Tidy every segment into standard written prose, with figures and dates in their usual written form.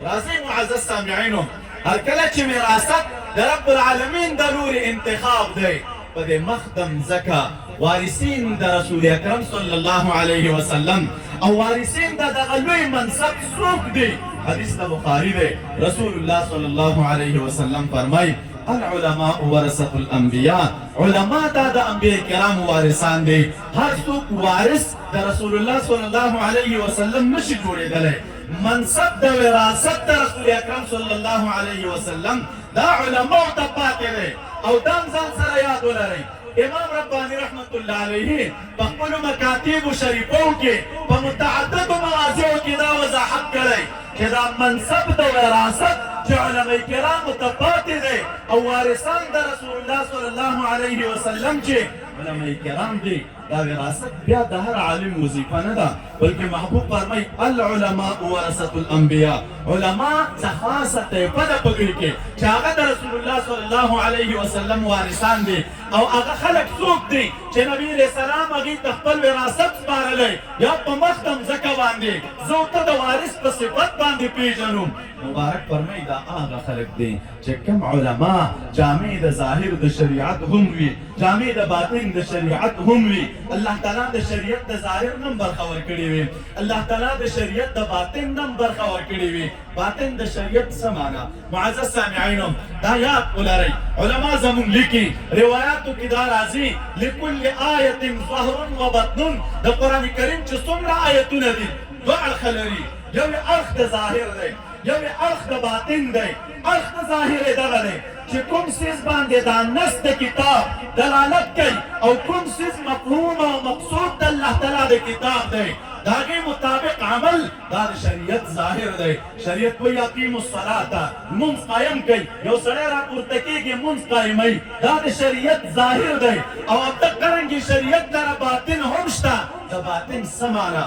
راځي معزز سامعینو، هر کله چې وراثت د رب العالمین د لوري انتخاب دی، په دې مخدم ځکه وارثین د رسول اکرم صلی الله علیه وسلم او وارثین د دغه لوی منصب څوک دی؟ حدیث د بخاري دی. رسول الله صلی الله علیه وسلم فرمایي العلماء ورثة الانبیاء، علما د انبیاء کرام وارثان دي. هر څوک وارث د رسول الله صلی الله علیه وسلم نشي جوړېدلی. منصب د وراثت د رسول اکرم صلی الله علیه وسلم دا علماء ته پاتې دی او دا ځان سره یاد ولرئ. امام رباني رحمت الله علیه په خپلو مکاتیبو شریفو کې په متعددو مواضعو کې دا وضاحت کړی چې دا منصب د وراثت چې علماء کرامو ته پاتې دی او وارثان د رسول الله صلی الله علیه وسلم چې علماء کرام دي، دا وراثت بیا د هر عالم وظیفه نه ده، بلکې محبوب فرمایي العلماء ورثة الانبیاء، علما څه خاصه طایفه ده په دوی کې چې هغه د رسول الله صلی الله علیه وسلم وارثان دي او هغه خلک څوک دي چې نبی علیه السلام هغوی ته خپل وراثت سپارلی یا په مخدم ځکه باندې زه ورته د وارث په صفت باندې پېژنم. مبارک فرمایي دا هغه خلک دي چې کوم علما جامع د ظاهر د شریعت هم وي، جامع د باطن د شریعت هم وي. الله تعالی د شریعت د ظاهر نم برخه ورکړې وي، الله تعالی د شریعت د باطن نم برخه ورکړې وي. باطن د شریعت څه معنا؟ معزز سامعینو دا یاد ولرئ، علما زموږ لیکي روایاتو کې دا راځي لکل آیة ظهر و بطن. د قرآن کریم چې څومره آیتونه دي دوه اړخه لري، یو یې اړخ د ظاهر دی، یو یې اړخ د باطن دی. اړخ د ظاهر یې دغه دی چې کوم څیز باندې دا نص د کتاب دلالت کوي او کوم څیز مفهوم او مقصود د الله تعالی د کتاب دی، د هغې مطابق عمل دا د شریعت ظاهر دی. شریعت وایي اقیموا الصلاة، لمونځ قایم کوي، یو سړی راپورته کېږي لمونځ قایموي، دا د شریعت ظاهر دی. او همدقرنګې شریعت لره باطن هم شته. د باطن څه معنا؟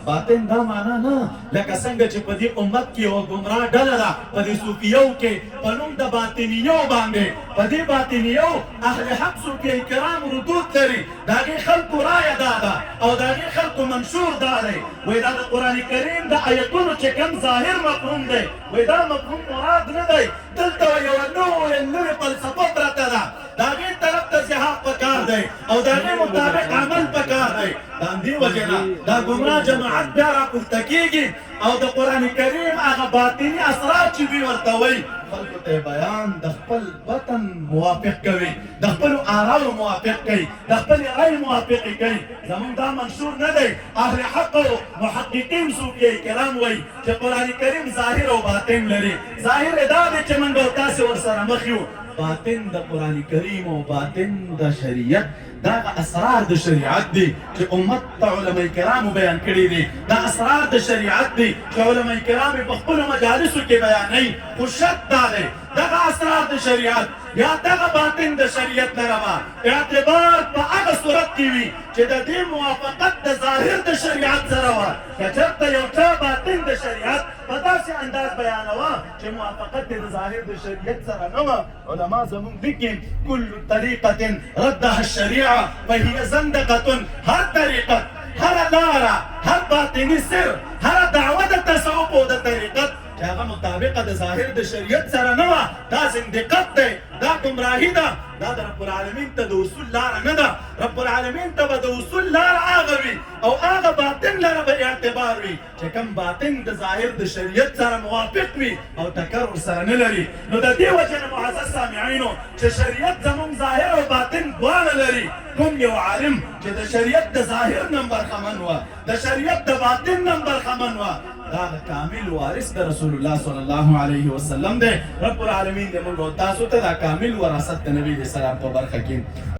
باطن دا معنا نه لکه څنګه چې په دې امت کې یوه ګمراه ډله ده په دې صوفیو کې په نوم د باطنیو باندې، په دې باطنیو اهل حق صوفیه کرام ردود لري، د هغې خلکو رایه دا ده او د هغې خلکو منشور دا دی، وایي دا د قرآن کریم د آیتونو چې کوم ظاهر مفهوم دی، وایي دا مفهوم مراد نه دی، دلته یوه نوې فلسفه پرته ده، د هغې طرف ته ذهاب پکار دی او د هغې مطابق عمل پکار دی. د همدې وجې نه دا ګمراه جماعت بیا راپورته کېږي او د قرآن کریم هغه باطني اسرار چې دوی ورته وایي خلکو ته بیان د خپل بطن موافق کوي، د خپلو آراو موافق کوي، د خپلې رایې موافقې کوي. زمونږ دا منشور نه دی. اهل حق او محققین صوفیه کرام وایي چې قرآن کریم ظاهر او باطن لري. ظاهر یې دا دی چې موږ او تاسې ورسره مخ یو، باطن د قرآن کریم او باطن د شریعت دا اسرار د شریعت دي چې امت ته علماء کرامو بیان کړي دي. دا اسرار د شریعت دي چې علماء کرام په خپلو مجالسو کې بیانوي. خو شرط دا دی دغه اسرار د شریعت یا دغه باطن د شریعت لره به اعتبار په هغه صورت کې وي چې د دې موافقت د ظاهر د شریعت سره وه. که چېرته یو چا باطن د شریعت په داسې انداز بیانوه چې موافقت یې د ظاهر د شریعت سره نه وه، علما زموږ لیکي کل طریقة ردها الشریعه فهي زندقة. هر طریقت، هر لاره، هر باطني سر، هر دعوه د تصوف او د طریقت چې هغه مطابقه د ظاهر د شریعت سره نه وه، دا زندقت دی، دا ګمراهي ده، دا د رب العالمین ته د وصول لاره نه ده. رب العالمین ته به د وصول لاره هغه وي او هغه باطن لره به اعتبار وي چې کوم باطن د ظاهر د شریعت سره موافق وي او ټکر ورسره نه لري. نو د دې وجې نه معزز سامعینو چې شریعت زموږ ظاهر او باطن دواړه لري، کوم یو عالم چې د شریعت د ظاهر نم برخمن وه، د شریعت د باطن نم برخمن وه، دا کامل وارث د رسول الله صلی الله علیه وسلم دی. رب العالمین دې موږ او تاسو ته دا کامل وراثت د نبی علیه السلام په برخه کې